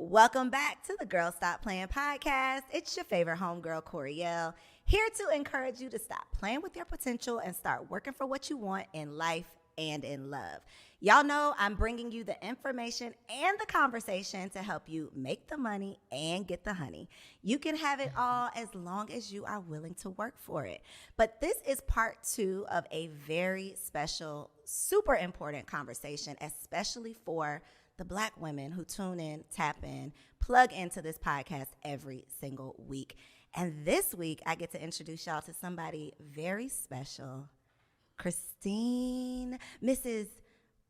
Welcome back to the Girl Stop Playing podcast. It's your favorite homegirl, Koereyelle, here to encourage you to stop playing with your potential and start working for what you want in life and in love. Y'all know I'm bringing you the information and the conversation to help you make the money and get the honey. You can have it all as long as you are willing to work for it. But this is part 2 of a very special, super important conversation, especially for the Black women who tune in, tap in, plug into this podcast every single week. And this week, I get to introduce y'all to somebody very special, Christine, Mrs.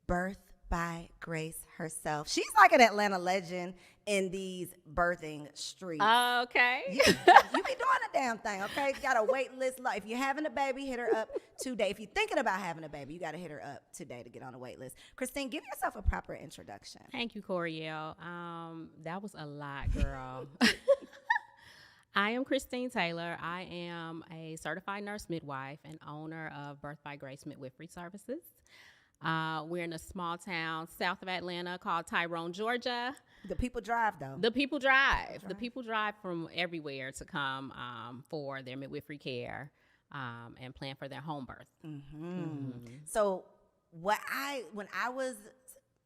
Birth by Grace herself. She's like an Atlanta legend in these birthing streets. Okay. You be doing a damn thing, okay? You got a wait list. If you're having a baby, hit her up today. If you're thinking about having a baby, you got to hit her up today to get on the wait list. Christine, give yourself a proper introduction. Thank you, Koereyelle. That was a lot, girl. I am Christine Taylor. I am a certified nurse midwife and owner of Birth by Grace Midwifery Services. We're in a small town south of Atlanta called Tyrone, Georgia. The people drive, though. The people drive. The people drive from everywhere to come for their midwifery care and plan for their home birth. So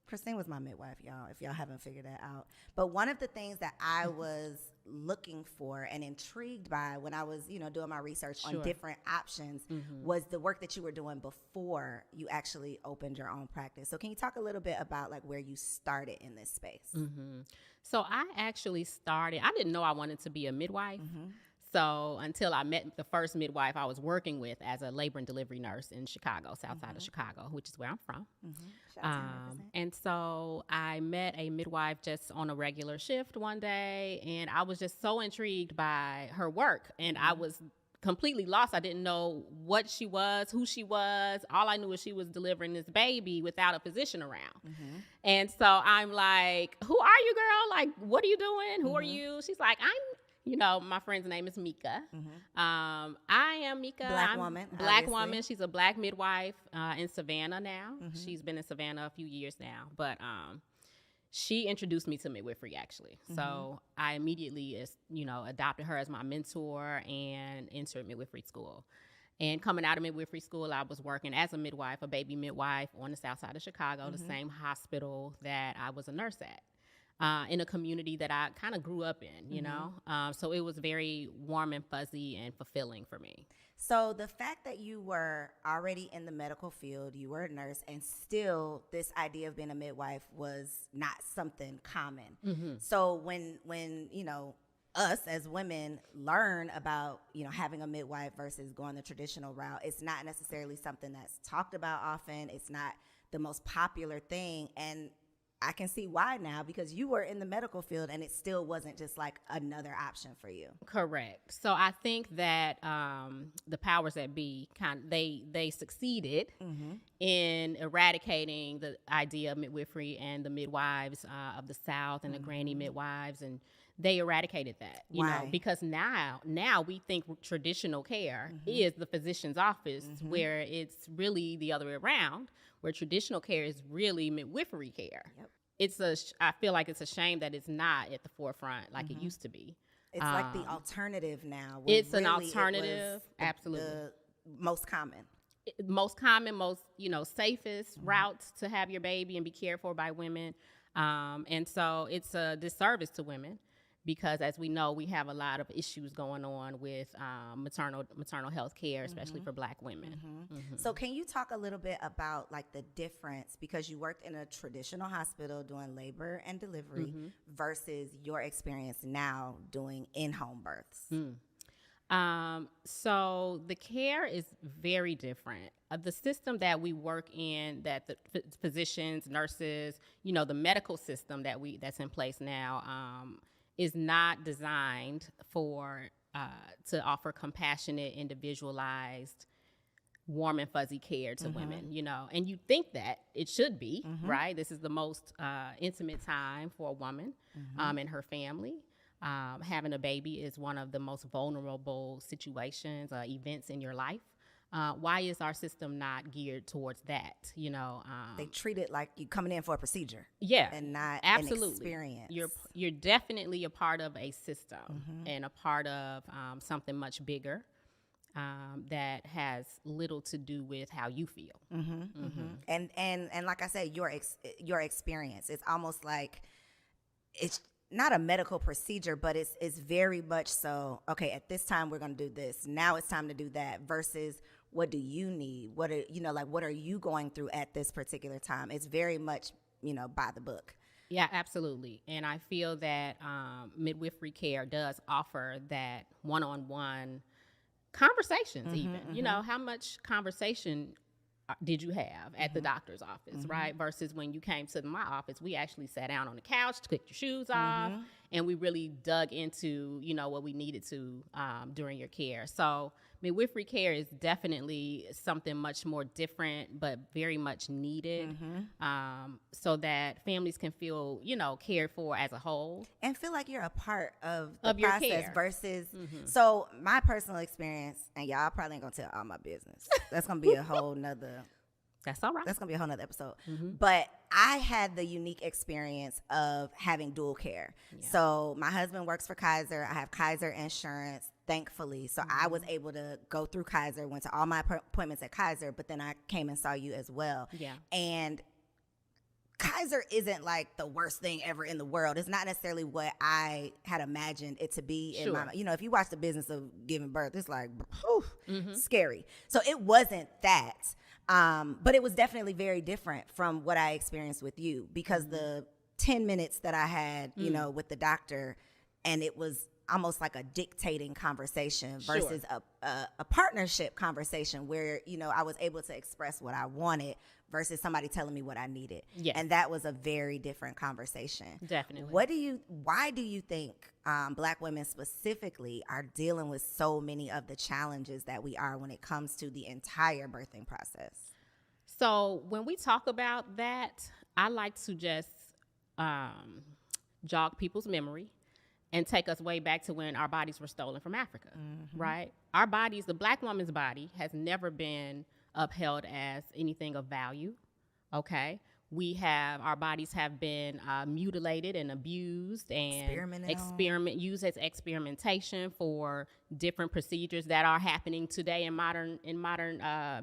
Christine was my midwife, y'all, if y'all haven't figured that out. But one of the things that I was looking for and intrigued by when I was, doing my research on different options was the work that you were doing before you actually opened your own practice. So can you talk a little bit about where you started in this space? So I actually started, I didn't know I wanted to be a midwife. So until I met the first midwife I was working with as a labor and delivery nurse in Chicago, south side of Chicago, which is where I'm from. And so I met a midwife just on a regular shift one day, and I was just so intrigued by her work, and I was completely lost. I didn't know what she was, who she was. All I knew was she was delivering this baby without a physician around. And so I'm like, who are you, girl? What are you doing? Who are you? She's like, my friend's name is Mika. I am Mika. Black woman. Black woman. She's a Black midwife in Savannah now. She's been in Savannah a few years now. But she introduced me to midwifery, actually. So I immediately, adopted her as my mentor and entered midwifery school. And coming out of midwifery school, I was working as a midwife, a baby midwife on the south side of Chicago, the same hospital that I was a nurse at. In a community that I kind of grew up in, so it was very warm and fuzzy and fulfilling for me. So the fact that you were already in the medical field, you were a nurse, and still this idea of being a midwife was not something common. So when us as women learn about, having a midwife versus going the traditional route, it's not necessarily something that's talked about often. It's not the most popular thing. And I can see why now, because you were in the medical field and it still wasn't just another option for you. Correct. So I think that the powers that be they succeeded in eradicating the idea of midwifery and the midwives of the South and the granny midwives, and they eradicated that, because now we think traditional care is the physician's office, where it's really the other way around, where traditional care is really midwifery care. I feel like it's a shame that it's not at the forefront like it used to be. It's like the alternative now. It's really an alternative, absolutely. The most common. Most safest routes to have your baby and be cared for by women. And so it's a disservice to women, because as we know, we have a lot of issues going on with maternal health care, especially for Black women. So can you talk a little bit about the difference, because you worked in a traditional hospital doing labor and delivery versus your experience now doing in-home births? So the care is very different. The system that we work in, that the physicians, nurses, the medical system that's in place now, is not designed to offer compassionate, individualized, warm and fuzzy care to women, and you think that it should be, right? This is the most intimate time for a woman and her family. Having a baby is one of the most vulnerable situations, events in your life. Why is our system not geared towards that? They treat it like you coming in for a procedure. Yeah, and not absolutely. an experience. You're definitely a part of a system and a part of something much bigger that has little to do with how you feel. And like I said, your experience. It's almost like it's not a medical procedure, but it's very much so. Okay, at this time we're going to do this. Now it's time to do that. Versus, what do you need? What are you going through at this particular time? It's very much, by the book. Yeah, absolutely. And I feel that midwifery care does offer that one-on-one conversations even. How much conversation did you have at the doctor's office, right? Versus when you came to my office, we actually sat down on the couch, took your shoes off, and we really dug into, what we needed to during your care. So midwifery care is definitely something much more different, but very much needed, so that families can feel, cared for as a whole. And feel like you're a part of the your process care. Versus, so my personal experience, and y'all probably ain't gonna tell all my business. That's gonna be a whole nother. That's all right. That's going to be a whole nother episode. But I had the unique experience of having dual care. Yeah. So my husband works for Kaiser. I have Kaiser insurance, thankfully. So I was able to go through Kaiser, went to all my appointments at Kaiser, but then I came and saw you as well. Yeah. And Kaiser isn't like the worst thing ever in the world. It's not necessarily what I had imagined it to be. Sure. In my, if you watch The Business of Giving Birth, it's like, scary. So it wasn't that. But it was definitely very different from what I experienced with you, because the 10 minutes that I had, with the doctor, and it was almost like a dictating conversation versus a partnership conversation where, I was able to express what I wanted versus somebody telling me what I needed. Yes. And that was a very different conversation. Definitely. Why do you think Black women specifically are dealing with so many of the challenges that we are when it comes to the entire birthing process? So when we talk about that, I like to just jog people's memory and take us way back to when our bodies were stolen from Africa, right? Our bodies, the Black woman's body, has never been upheld as anything of value, okay? Our bodies have been mutilated and abused and used as experimentation for different procedures that are happening today in modern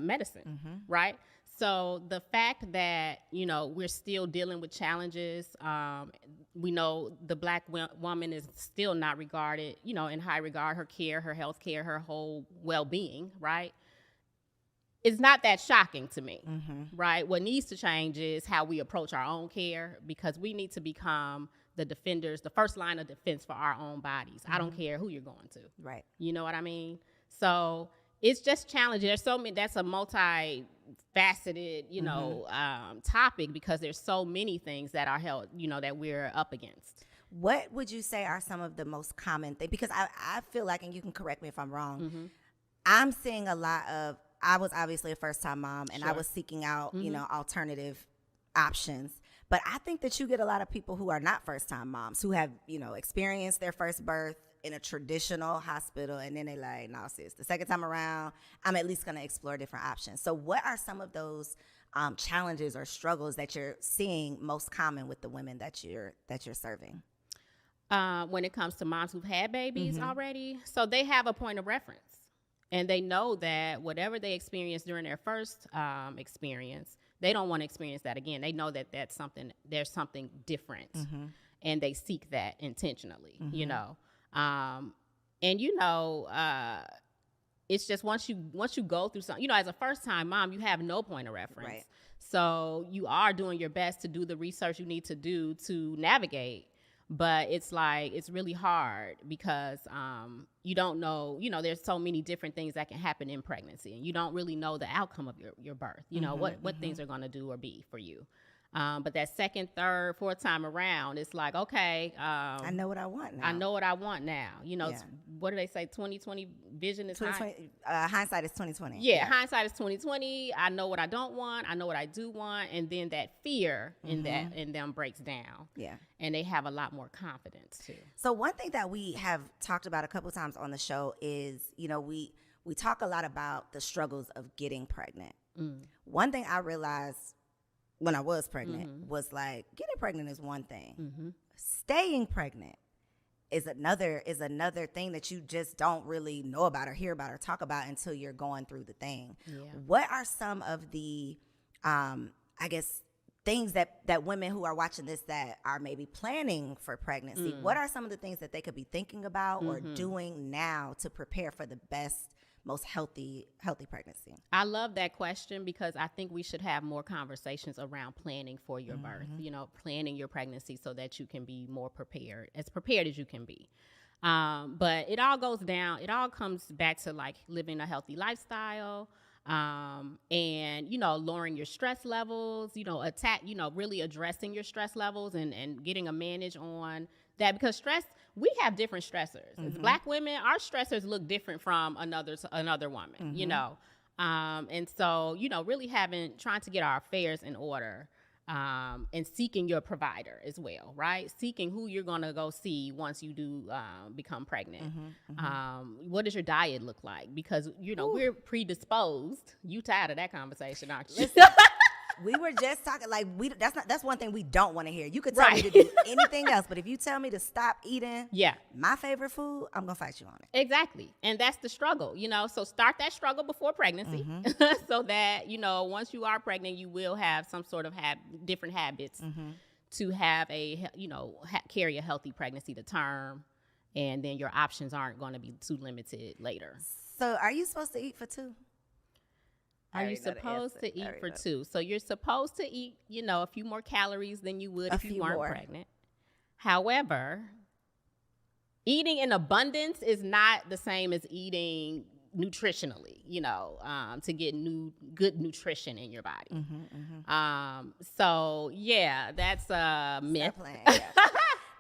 medicine, right? So the fact that, we're still dealing with challenges, we know the Black woman is still not regarded, in high regard, her care, her health care, her whole well-being, right? It's not that shocking to me, right? What needs to change is how we approach our own care, because we need to become the defenders, the first line of defense for our own bodies. I don't care who you're going to. Right. You know what I mean? So it's just challenging. There's so many, that's a multifaceted, topic, because there's so many things that are held, that we're up against. What would you say are some of the most common things? Because I feel like, and you can correct me if I'm wrong, I'm seeing a lot of, I was obviously a first-time mom, and I was seeking out, alternative options. But I think that you get a lot of people who are not first-time moms, who have, experienced their first birth in a traditional hospital, and then they like, no, sis, the second time around, I'm at least going to explore different options. So what are some of those challenges or struggles that you're seeing most common with the women that you're serving? When it comes to moms who've had babies already, so they have a point of reference. And they know that whatever they experienced during their first experience, they don't want to experience that again. They know that there's something different, and they seek that intentionally, it's just once you go through something, as a first-time mom, you have no point of reference. Right. So you are doing your best to do the research you need to do to navigate. But it's really hard because you don't know, there's so many different things that can happen in pregnancy, and you don't really know the outcome of your birth, what things are going to do or be for you. But that second, third, fourth time around, it's like, okay. I know what I want now. I know what I want now. What do they say? 20/20 vision is hindsight is 20/20. Yeah, hindsight is 20/20. I know what I don't want. I know what I do want. And then that fear in them breaks down. Yeah. And they have a lot more confidence too. So one thing that we have talked about a couple times on the show is, we talk a lot about the struggles of getting pregnant. One thing I realized when I was pregnant was like, getting pregnant is one thing. Staying pregnant is another thing that you just don't really know about or hear about or talk about until you're going through the thing. What are some of the I guess things that women who are watching this that are maybe planning for pregnancy, what are some of the things that they could be thinking about or doing now to prepare for the best, most healthy pregnancy? I love that question because I think we should have more conversations around planning for your birth, planning your pregnancy so that you can be more prepared as you can be. But it all comes back to like living a healthy lifestyle, and, lowering your stress levels, really addressing your stress levels and getting a manage on that, because stress, we have different stressors. As Black women, our stressors look different from another woman, and so, really trying to get our affairs in order, and seeking your provider as well, right? Seeking who you're going to go see once you do become pregnant. What does your diet look like? Because, we're predisposed. You tired of that conversation, aren't you? We were just talking, like, that's one thing we don't want to hear. You could tell me to do anything else, but if you tell me to stop eating my favorite food, I'm going to fight you on it. Exactly. And that's the struggle, so start that struggle before pregnancy so that, once you are pregnant, you will have some sort of different habits to have carry a healthy pregnancy to term, and then your options aren't going to be too limited later. So are you supposed to eat for two? Are you supposed to eat for two? So you're supposed to eat, a few more calories than you would if you weren't pregnant. However, eating in abundance is not the same as eating nutritionally, to get good nutrition in your body. So yeah, that's a myth. Stop playing, that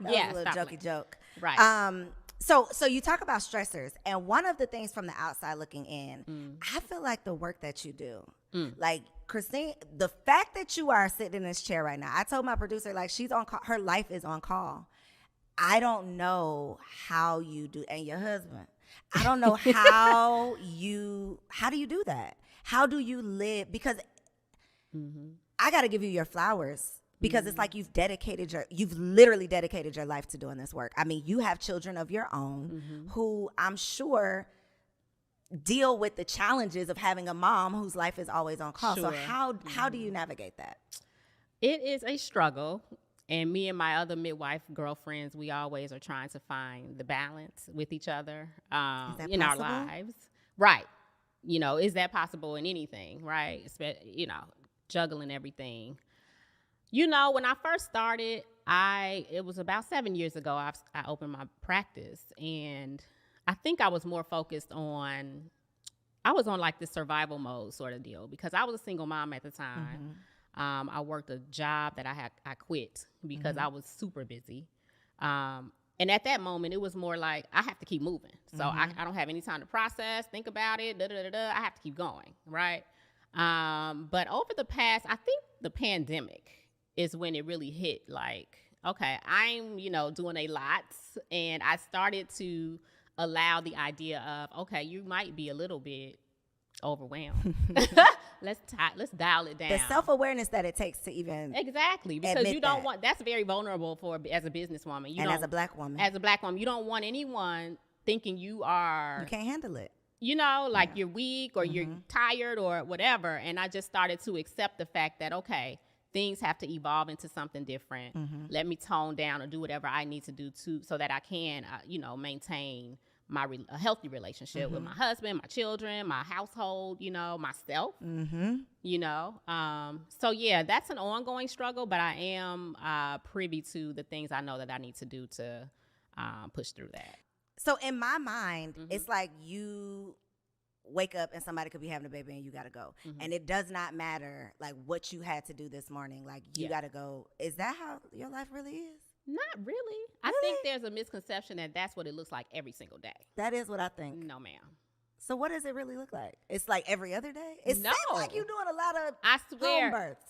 was a little jokey joke. Right. So you talk about stressors, and one of the things from the outside looking in, I feel like the work that you do, like Christine, the fact that you are sitting in this chair right now, I told my producer, like, she's on call, her life is on call. I don't know how you do, and your husband, I don't know how do you do that? How do you live? Because I got to give you your flowers. Because it's like you've literally dedicated your life to doing this work. I mean, you have children of your own who I'm sure deal with the challenges of having a mom whose life is always on call. Sure. So how do you navigate that? It is a struggle. And me and my other midwife girlfriends, we always are trying to find the balance with each other in our lives. Right. Is that possible in anything, right? Juggling everything. When I first started, it was about 7 years ago, I opened my practice, and I think I was more focused on like this survival mode sort of deal, because I was a single mom at the time. I worked a job that I quit because I was super busy. And at that moment, it was more like I have to keep moving. So I don't have any time to process, think about it, I have to keep going, right? But over the past, I think the pandemic is when it really hit, like, okay, I'm, doing a lot, and I started to allow the idea of, okay, you might be a little bit overwhelmed. Let's dial it down. The self-awareness that it takes to even because you don't want, that's very vulnerable as a businesswoman. As a Black woman. As a Black woman, you don't want anyone thinking you can't handle it. You're weak or you're tired or whatever. And I just started to accept the fact that, okay, things have to evolve into something different. Let me tone down or do whatever I need to do so that I can, maintain a healthy relationship with my husband, my children, my household, myself. So yeah, that's an ongoing struggle, but I am privy to the things I know that I need to do to push through that. So in my mind, it's like you wake up and somebody could be having a baby and you got to go. And it does not matter like what you had to do this morning. Like you got to go. Is that how your life really is? Not really. I think there's a misconception that that's what it looks like every single day. That is what I think. No, ma'am. So what does it really look like? It's like every other day? It seems like you're doing a lot of I swear. home births.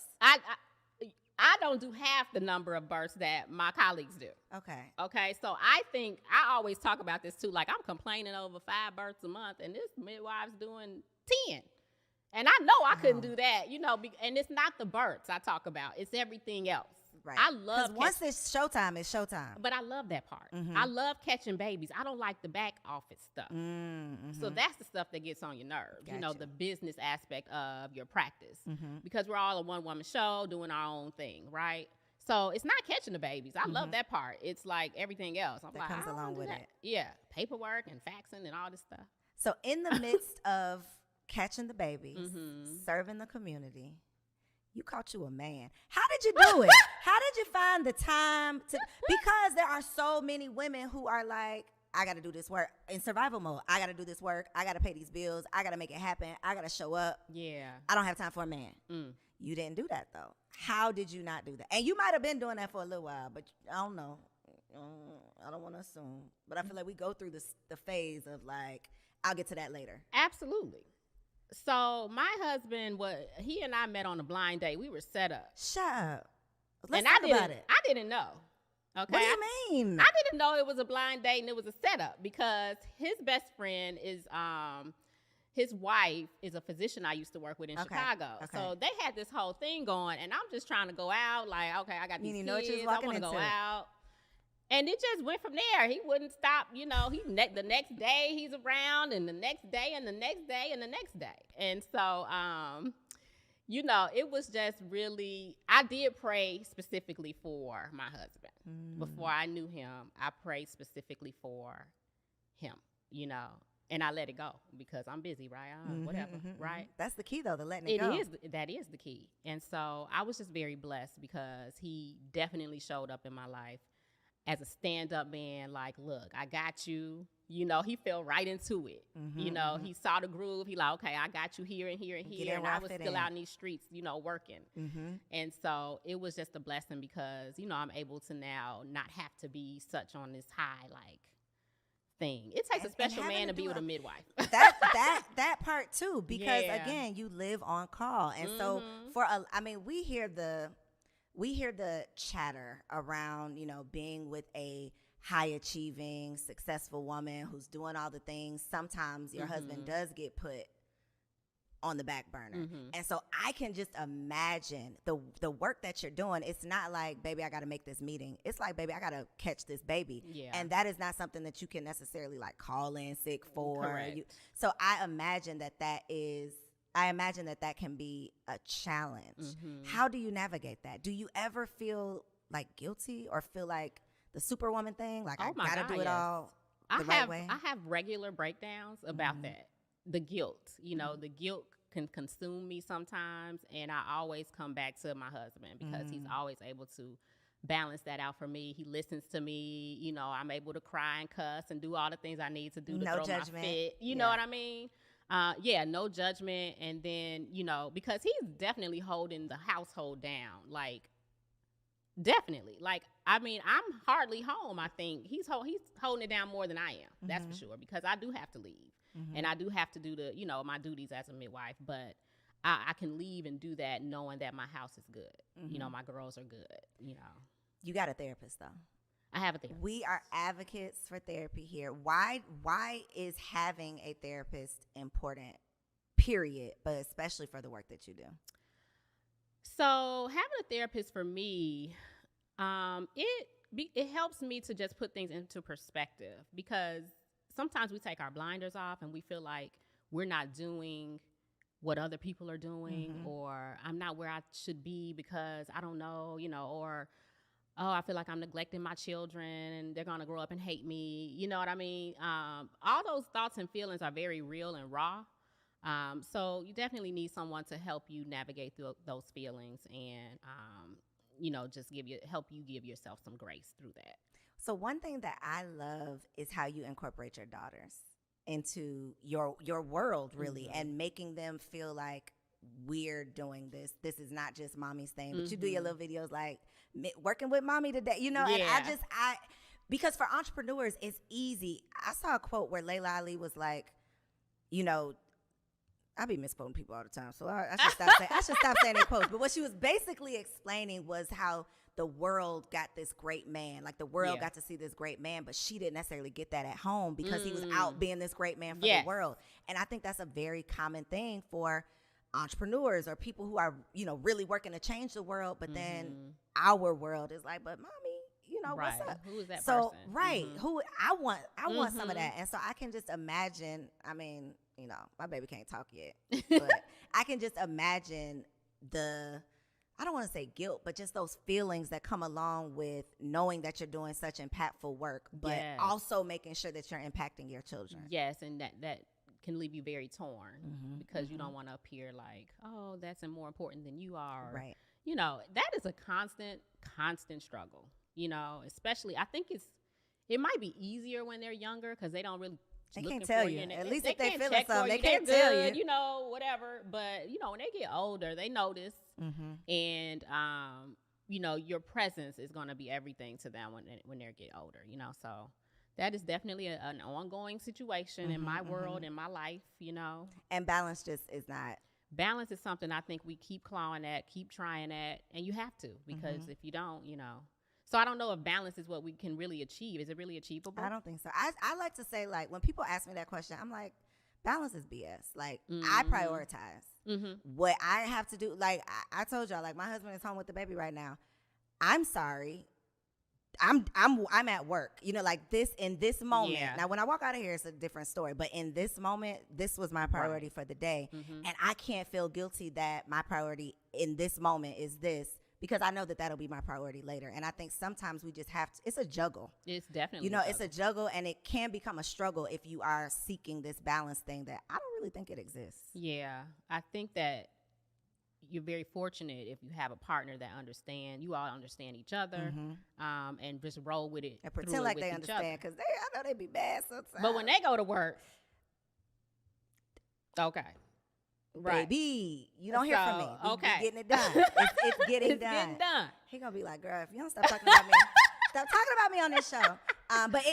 I don't do half the number of births that my colleagues do. Okay. So I think I always talk about this too. Like, I'm complaining over 5 births a month, and this midwife's doing 10. And I know I couldn't do that, and it's not the births I talk about. It's everything else. Right. I love because once it's showtime, it's showtime. But I love that part. I love catching babies. I don't like the back office stuff. So that's the stuff that gets on your nerves. Gotcha. The business aspect of your practice. Because we're all a one-woman show doing our own thing, right? So it's not catching the babies. I love that part. It's like everything else. That comes along with it. Yeah, paperwork and faxing and all this stuff. So in the midst of catching the babies, serving the community, you caught you a man. How did you do it? How did you find the time to? Because there are so many women who are like, I got to do this work in survival mode. I got to do this work. I got to pay these bills. I got to make it happen. I got to show up. Yeah. I don't have time for a man. You didn't do that though. How did you not do that? And you might have been doing that for a little while, but I don't know. I don't want to assume, but I feel like we go through the phase of like, I'll get to that later. Absolutely. So my husband, he and I met on a blind date. We were set up. Shut up. Let's talk about it. I didn't know. Okay. What do you mean? I didn't know it was a blind date and it was a setup because his best friend is his wife is a physician I used to work with in Chicago. Okay. So they had this whole thing going, and I'm just trying to go out. Like, okay, I got these kids. I want to go out. And it just went from there. He wouldn't stop, the next day he's around, and the next day, and the next day, and the next day. And so, it was just really, I did pray specifically for my husband. Before I knew him, I prayed specifically for him, and I let it go because I'm busy, right? Whatever, right? That's the key, though, the letting it go. That is the key. And so I was just very blessed because he definitely showed up in my life as a stand-up man, like, look, I got you. He fell right into it. He saw the groove. He like, okay, I got you here and here and here. And I was still out in these streets, working. And so it was just a blessing because, I'm able to now not have to be such on this high, like, thing. It takes a special man to be with a midwife. That part, too, because, again, you live on call. And so we hear the chatter around, being with a high achieving, successful woman who's doing all the things. Sometimes your husband does get put on the back burner. And so I can just imagine the work that you're doing. It's not like, baby, I got to make this meeting. It's like, baby, I got to catch this baby. Yeah. And that is not something that you can necessarily like call in sick for. Correct. So I imagine that can be a challenge. How do you navigate that? Do you ever feel like guilty or feel like the superwoman thing? Like, I got to do it all the right way? I have regular breakdowns about that. The guilt, the guilt can consume me sometimes. And I always come back to my husband because he's always able to balance that out for me. He listens to me. I'm able to cry and cuss and do all the things I need to do to throw my fit. You know what I mean? No judgment. And then, because he's definitely holding the household down. Like, definitely. Like, I'm hardly home. I think he's holding it down more than I am. That's for sure. Because I do have to leave. And I do have to do my duties as a midwife. But I can leave and do that knowing that my house is good. My girls are good, You got a therapist, though. I have a therapist. We are advocates for therapy here. Why is having a therapist important, period, but especially for the work that you do? So having a therapist for me, it helps me to just put things into perspective because sometimes we take our blinders off and we feel like we're not doing what other people are doing or I'm not where I should be because I don't know, or I feel like I'm neglecting my children and they're going to grow up and hate me. You know what I mean? All those thoughts and feelings are very real and raw. So you definitely need someone to help you navigate through those feelings and, just help you give yourself some grace through that. So one thing that I love is how you incorporate your daughters into your world, really, and making them feel like we're doing this. This is not just mommy's thing, but you do your little videos like working with mommy today, and because for entrepreneurs, it's easy. I saw a quote where Layla Ali was like, I be misquoting people all the time, so I should stop saying they quotes. But what she was basically explaining was how the world got this great man, like the world got to see this great man, but she didn't necessarily get that at home because he was out being this great man for the world. And I think that's a very common thing for entrepreneurs or people who are, you know, really working to change the world. But then our world is like, but mommy, you know, what's up? Who is that so, person? Right. Who I want some of that. And so I can just imagine, I mean, you know, my baby can't talk yet, but I can just imagine I don't want to say guilt, but just those feelings that come along with knowing that you're doing such impactful work, but also making sure that you're impacting your children. Yes, and that can leave you very torn because you don't want to appear like, oh, that's more important than you are. Right. You know, that is a constant struggle, you know, especially I think it might be easier when they're younger because they don't really They can't tell you. At least if they feeling something, they can't can't tell you. You know, whatever. But, you know, when they get older, they notice. And, you know, your presence is going to be everything to them when they get older, you know. So that is definitely an ongoing situation in my world, in my life, you know. And balance just is not. Balance is something I think we keep clawing at, keep trying at, and you have to because if you don't, you know. So I don't know if balance is what we can really achieve. Is it really achievable? I don't think so. I like to say, like, when people ask me that question, I'm like, balance is BS. Like, I prioritize what I have to do. Like, I told y'all, like, my husband is home with the baby right now. I'm sorry. I'm at work. You know, like this in this moment. Yeah. Now, when I walk out of here, it's a different story. But in this moment, this was my priority for the day. And I can't feel guilty that my priority in this moment is this. Because I know that that'll be my priority later. And I think sometimes we just have to, it's a juggle. It's definitely you know, it's a juggle, and it can become a struggle if you are seeking this balance thing that I don't really think it exists. Yeah. I think that you're very fortunate if you have a partner that you all understand each other, and just roll with it. And pretend like they understand, because I know they be bad sometimes. But when they go to work, okay. Right. Baby, you don't hear from me. Okay. Getting it done. It's getting done. Getting done. He gonna be like, girl, if you don't stop talking about me, stop talking about me on this show. But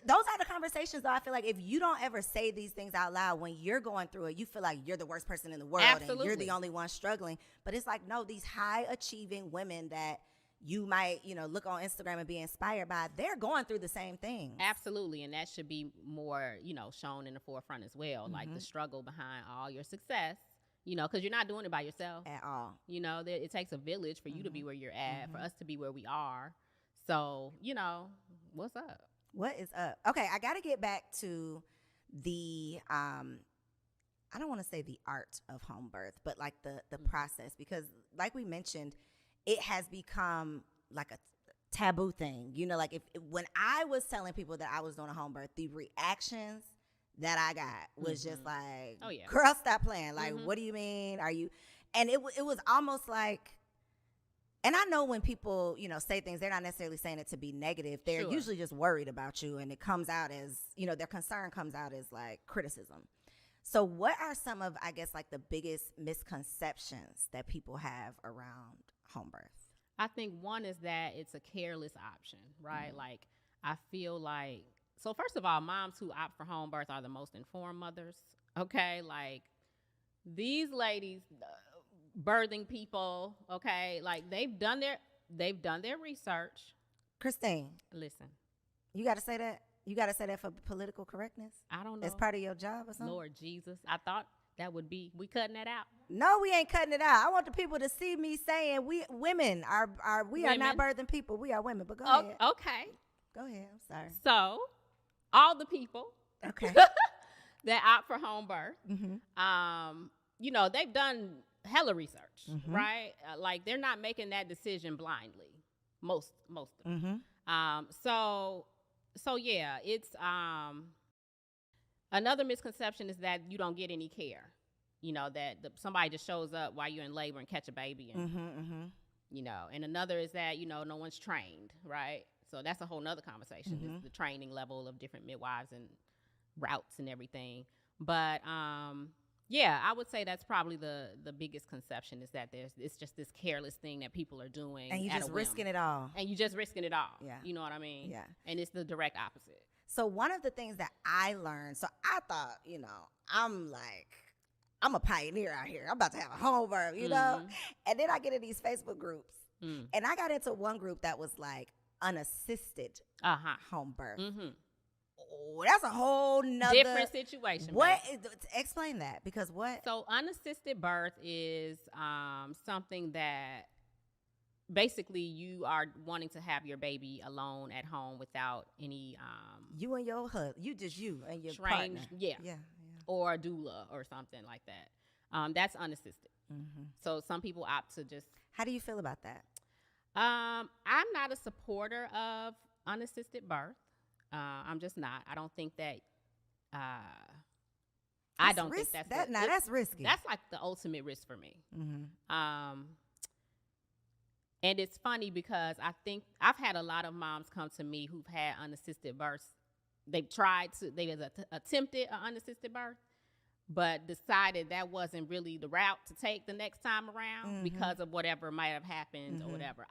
those are the conversations, though. I feel like if you don't ever say these things out loud, when you're going through it, you feel like you're the worst person in the world. Absolutely. And you're the only one struggling. But it's like, no, these high achieving women that you might, you know, look on Instagram and be inspired by, they're going through the same thing. Absolutely. And that should be more, you know, shown in the forefront as well. Like the struggle behind all your success, you know, because you're not doing it by yourself. At all. You know, it takes a village for you to be where you're at, for us to be where we are. So, you know, what's up? What is up? Okay, I got to get back to the, I don't want to say the art of home birth, but like the process, because like we mentioned, it has become like a taboo thing. You know, like when I was telling people that I was doing a home birth, the reactions that I got was just like, oh, yeah. Girl, stop playing. Like, what do you mean? Are you? And it was almost like, and I know when people, you know, say things, they're not necessarily saying it to be negative. They're usually just worried about you, and it comes out as, you know, their concern comes out as like criticism. So what are some of, I guess, like the biggest misconceptions that people have around home birth? I think one is that it's a careless option, right? Like, I feel like, so first of all, moms who opt for home birth are the most informed mothers, okay? Like, these ladies, birthing people, okay? Like, they've done their research. Christine. Listen. You got to say that? You got to say that for political correctness? I don't know. As part of your job or something? Lord Jesus. I thought that would be, we cutting that out. No, we ain't cutting it out. I want the people to see me saying we women are not birthing people. We are women. But go ahead. Okay. Go ahead. I'm sorry. So, all the people that opt for home birth, you know, they've done hella research, right? Like, they're not making that decision blindly. Most of them. So yeah, it's another misconception is that you don't get any care. You know, that somebody just shows up while you're in labor and catch a baby, and you know. And another is that, you know, no one's trained, right? So that's a whole nother conversation. Is the training level of different midwives and routes and everything. But yeah, I would say that's probably the biggest conception, is that it's just this careless thing that people are doing. And you're just risking it all. And you're just risking it all. Yeah. You know what I mean? Yeah. And it's the direct opposite. So one of the things that I learned, so I thought, you know, I'm like, I'm a pioneer out here. I'm about to have a home birth, you know? And then I get in these Facebook groups. And I got into one group that was like unassisted home birth. Oh, that's a whole nother different situation. What is, explain that, because what? So unassisted birth is something that basically you are wanting to have your baby alone at home without any you and your husband, you and your trained partner. Yeah, or a doula or something like that. That's unassisted. So some people opt to just. How do you feel about that? I'm not a supporter of unassisted birth. I'm just not. I don't think that. I don't think that's that's risky. That's like the ultimate risk for me. And it's funny because I think I've had a lot of moms come to me who've had unassisted births. They've attempted an unassisted birth, but decided that wasn't really the route to take the next time around because of whatever might have happened or whatever.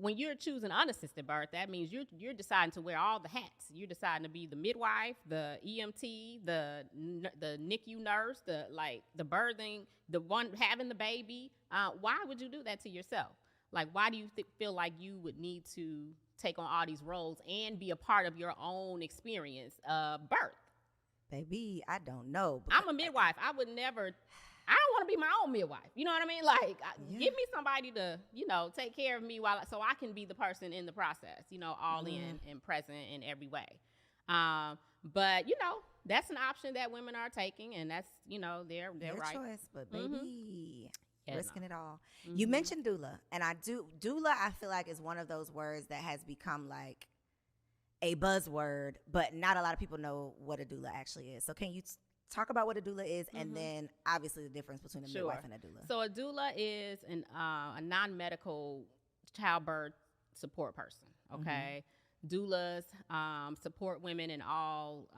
When you're choosing unassisted birth, that means you're deciding to wear all the hats. You're deciding to be the midwife, the EMT, the NICU nurse, the birthing, the one having the baby. Why would you do that to yourself? Like, why do you feel like you would need to take on all these roles and be a part of your own experience of birth? Baby, I don't know. I'm a midwife. I don't want to be my own midwife. You know what I mean? Like, give me somebody to, take care of me so I can be the person in the process, all in and present in every way. But, that's an option that women are taking, and that's, their right. choice, but baby, risking it all. You mentioned doula, and doula, I feel like is one of those words that has become like a buzzword, but not a lot of people know what a doula actually is. So can you talk about what a doula is, and then obviously the difference between a midwife and a doula? So a doula is a non-medical childbirth support person, okay? Doulas support women in all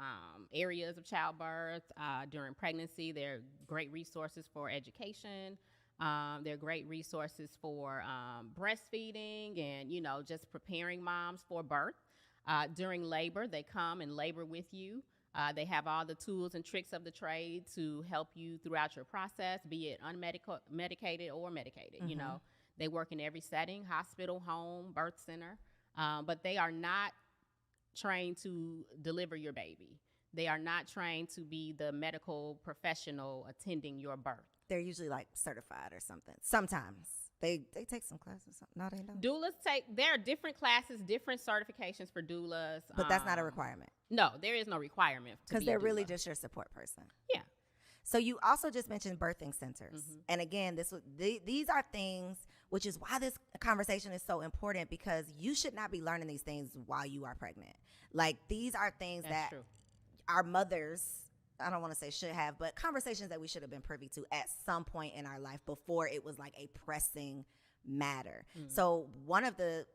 areas of childbirth. During pregnancy, they're great resources for education. They're great resources for breastfeeding and, just preparing moms for birth. During labor, they come and labor with you. They have all the tools and tricks of the trade to help you throughout your process, be it unmedicated or medicated. They work in every setting: hospital, home, birth center. But they are not trained to deliver your baby. They are not trained to be the medical professional attending your birth. They're usually like certified or something. Sometimes they take some classes or something. No, they don't. Doulas there are different classes, different certifications for doulas. But that's not a requirement. No, there is no requirement. Because they're really just your support person. Yeah. So you also just mentioned birthing centers. And again, these are things, which is why this conversation is so important, because you should not be learning these things while you are pregnant. Like, these are things that our mothers, I don't want to say should have, but conversations that we should have been privy to at some point in our life before it was like a pressing matter. So one of the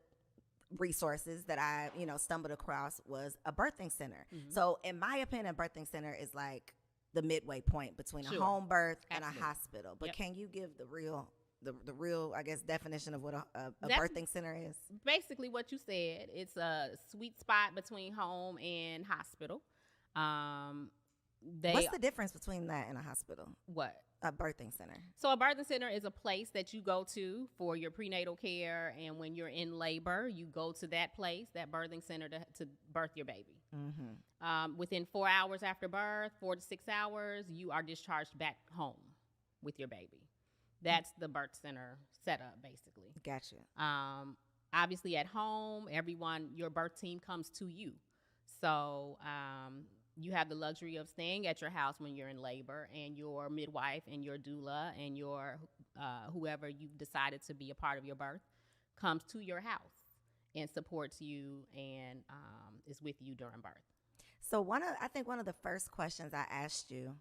resources that I, stumbled across was a birthing center. So in my opinion, a birthing center is like the midway point between a home birth and a hospital. But can you give the real, I guess, definition of what a birthing center is? Basically what you said. It's a sweet spot between home and hospital. What's the difference between that and a hospital? What? A birthing center. So a birthing center is a place that you go to for your prenatal care, and when you're in labor, you go to that place, that birthing center, to birth your baby. Within 4 hours after birth, 4 to 6 hours, you are discharged back home with your baby. That's the birth center setup, basically. Gotcha. Obviously, at home, your birth team comes to you. So you have the luxury of staying at your house when you're in labor, and your midwife and your doula and your whoever you've decided to be a part of your birth comes to your house and supports you and is with you during birth. So I think one of the first questions I asked you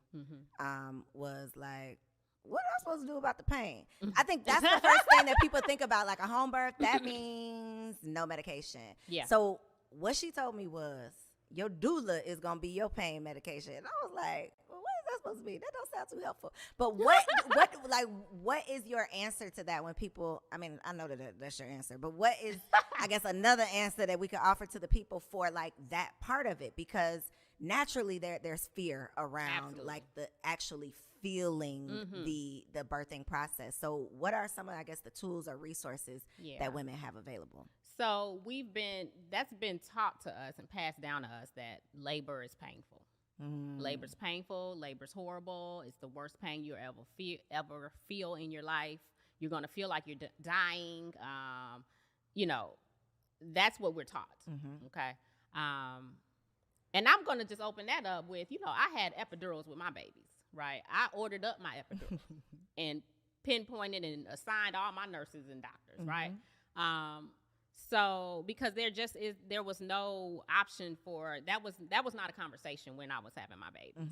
was like, what am I supposed to do about the pain? I think that's the first thing that people think about, like a home birth. That means no medication. Yeah. So what she told me was, your doula is going to be your pain medication. And I was like, well, what is that supposed to be? That don't sound too helpful. But what is your answer to that when people, I mean, I know that's your answer, but what is, I guess, another answer that we could offer to the people for like that part of it? Because naturally there's fear around Absolutely. like the actually feeling the birthing process. So what are some of, I guess, the tools or resources that women have available? So that's been taught to us and passed down to us that labor is painful. Labor's painful. Labor's horrible. It's the worst pain you ever feel in your life. You're going to feel like you're dying. That's what we're taught. Okay. And I'm going to just open that up with, I had epidurals with my babies, right? I ordered up my epidural and pinpointed and assigned all my nurses and doctors, right? So because there was no option for that was not a conversation when I was having my babies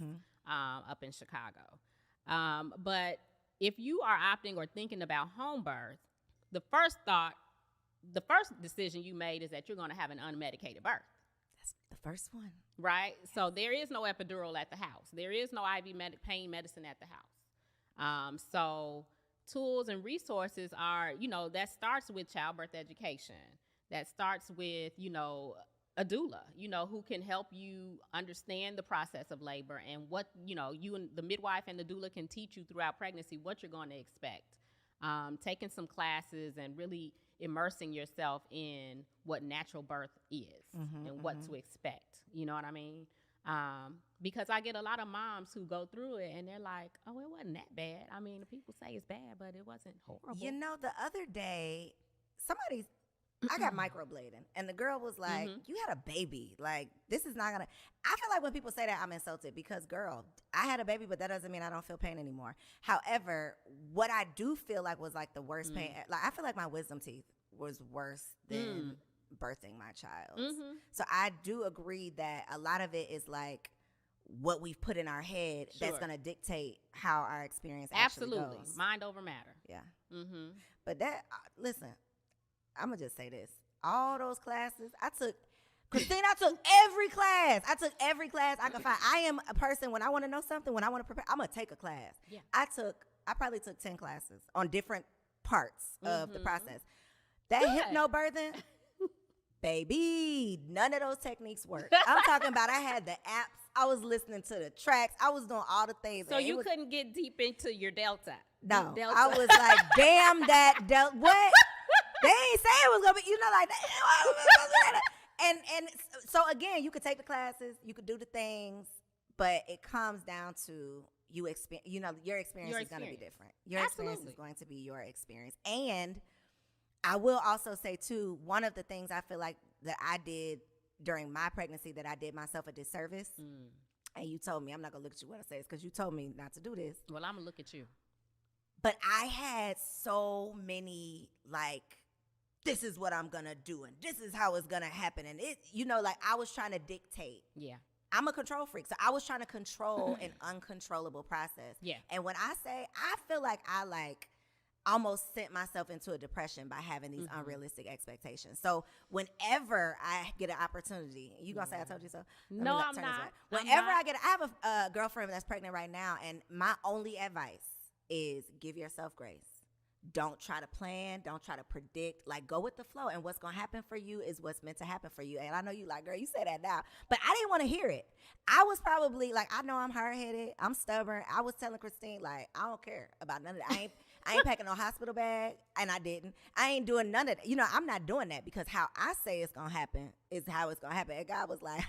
up in Chicago. But if you are opting or thinking about home birth, the first decision you made is that you're going to have an unmedicated birth. That's the first one, right? Yes. So there is no epidural at the house. There is no IV pain medicine at the house. So tools and resources are, that starts with childbirth education. That starts with, a doula, who can help you understand the process of labor and what, you and the midwife and the doula can teach you throughout pregnancy what you're going to expect. Taking some classes and really immersing yourself in what natural birth is and what to expect. You know what I mean? Because I get a lot of moms who go through it and they're like, oh, it wasn't that bad. I mean, people say it's bad, but it wasn't horrible. The other day, I got microblading, and the girl was like, you had a baby. Like, this is not going to, I feel like when people say that, I'm insulted because, girl, I had a baby, but that doesn't mean I don't feel pain anymore. However, what I do feel like was like the worst pain, like I feel like my wisdom teeth was worse than birthing my child. So I do agree that a lot of it is like what we've put in our head that's going to dictate how our experience actually goes. Mind over matter. Yeah. But that, listen, I'm going to just say this. All those classes, Christine, I took every class. I could find. I am a person, when I want to know something, when I want to prepare, I'm going to take a class. Yeah. I probably took 10 classes on different parts of the process. That hypnobirthing, baby, none of those techniques work. I'm talking about I had the apps. I was listening to the tracks. I was doing all the things. So you couldn't get deep into your delta? No. I was like, damn that delta. What? They ain't say it was going to be, like that. And so, again, you could take the classes. You could do the things. But it comes down to your experience is going to be different. Your experience is going to be your experience. And I will also say, too, one of the things I feel like that I did during my pregnancy that I did myself a disservice, and you told me, I'm not going to look at you when I say this because you told me not to do this. Well, I'm going to look at you. But I had so many, this is what I'm going to do, and this is how it's going to happen. And it, I was trying to dictate. Yeah. I'm a control freak. So I was trying to control an uncontrollable process. Yeah. And when I say, I feel like I almost sent myself into a depression by having these unrealistic expectations. So whenever I get an opportunity, you going to say I told you so? No, I'm not. Whenever I have a girlfriend that's pregnant right now, and my only advice is give yourself grace. Don't try to plan. Don't try to predict. Go with the flow. And what's going to happen for you is what's meant to happen for you. And I know you girl, you say that now. But I didn't want to hear it. I was probably I know I'm hard-headed. I'm stubborn. I was telling Christine, I don't care about none of that. I ain't packing no hospital bag. And I didn't. I ain't doing none of that. I'm not doing that because how I say it's going to happen is how it's going to happen. And God was like,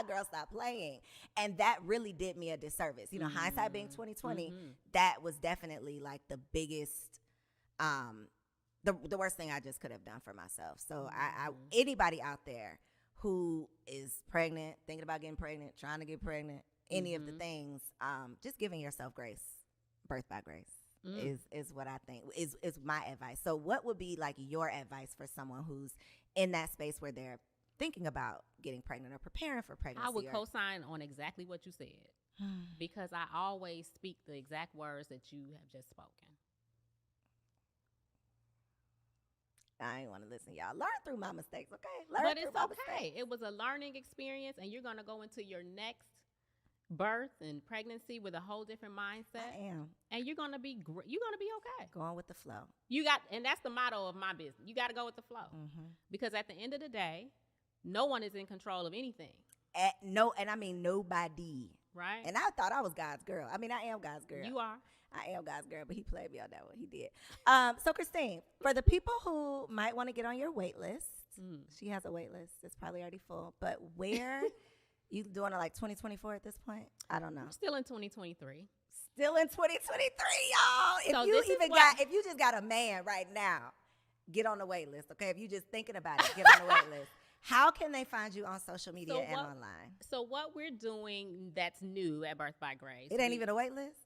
girl, stop playing. And that really did me a disservice. Hindsight being 2020, that was definitely the biggest, the worst thing I just could have done for myself. So I anybody out there who is pregnant, thinking about getting pregnant, trying to get pregnant, any of the things, just giving yourself grace, birth by grace is what I think is my advice. So what would be your advice for someone who's in that space where they're thinking about getting pregnant or preparing for pregnancy? I would co-sign on exactly what you said because I always speak the exact words that you have just spoken. I ain't want to listen, y'all. Learn through my mistakes, okay? But it's okay. It was a learning experience, and you're going to go into your next birth and pregnancy with a whole different mindset. I am. And you're gonna be okay. Going with the flow. And that's the motto of my business. You got to go with the flow, because at the end of the day, no one is in control of anything. And I mean nobody. Right. And I thought I was God's girl. I mean, I am God's girl. You are. I am God's girl, but he played me on that one. He did. So Christine, for the people who might want to get on your wait list, she has a wait list. It's probably already full. But where you doing it like 2024 at this point? I don't know. We're still in 2023. Still in 2023, y'all. If you just got a man right now, get on the wait list. Okay, if you just thinking about it, get on the wait list. How can they find you on social media and online? So what we're doing that's new at Birth by Grace. It ain't even a wait list?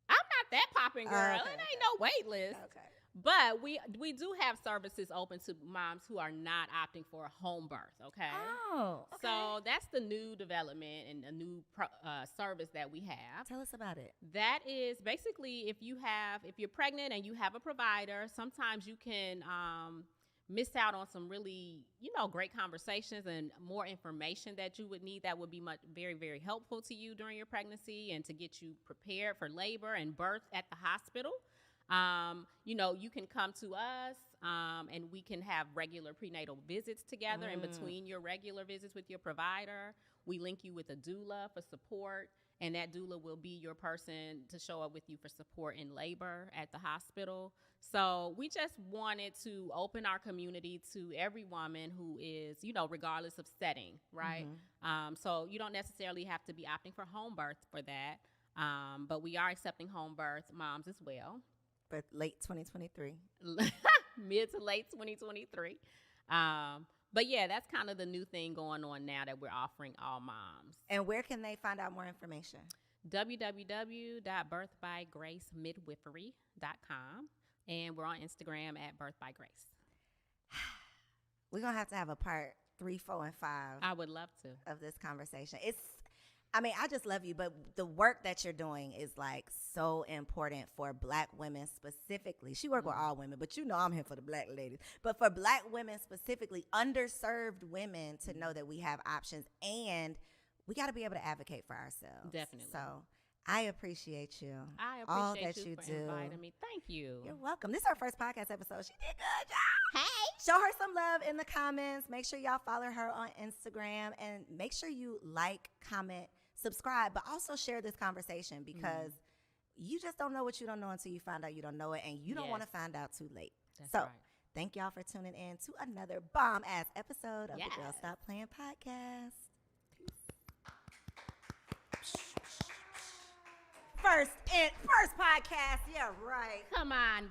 I'm not that popping, girl. Okay, It ain't no wait list. Okay. But we do have services open to moms who are not opting for a home birth, okay? Oh, okay. So that's the new development and a new service that we have. Tell us about it. That is basically if you're pregnant and you have a provider, sometimes you can miss out on some really, great conversations and more information that you would need that would be very, very helpful to you during your pregnancy and to get you prepared for labor and birth at the hospital. You can come to us and we can have regular prenatal visits together in between your regular visits with your provider. We link you with a doula for support, and that doula will be your person to show up with you for support in labor at the hospital. So we just wanted to open our community to every woman who is, regardless of setting, right? So you don't necessarily have to be opting for home birth for that, but we are accepting home birth moms as well. But late 2023. Mid to late 2023. But yeah, that's kind of the new thing going on now that we're offering all moms. And where can they find out more information? www.birthbygracemidwifery.com. And we're on Instagram at Birth by Grace. We're going to have a part 3, 4, and 5. I would love to. Of this conversation. I just love you, but the work that you're doing is like so important for Black women specifically. She work with all women, but I'm here for the Black ladies. But for Black women specifically, underserved women to know that we have options, and we got to be able to advocate for ourselves. Definitely. So I appreciate you. I all appreciate that you for do. Inviting me. Thank you. You're welcome. This is our first podcast episode. She did good, y'all. Hey. Show her some love in the comments. Make sure y'all follow her on Instagram, and make sure you like, comment, subscribe, but also share this conversation, because you just don't know what you don't know until you find out you don't know it, and you don't want to find out too late. That's so right. Thank y'all for tuning in to another bomb-ass episode of the Girl Stop Playin podcast. First podcast. Yeah, right. Come on.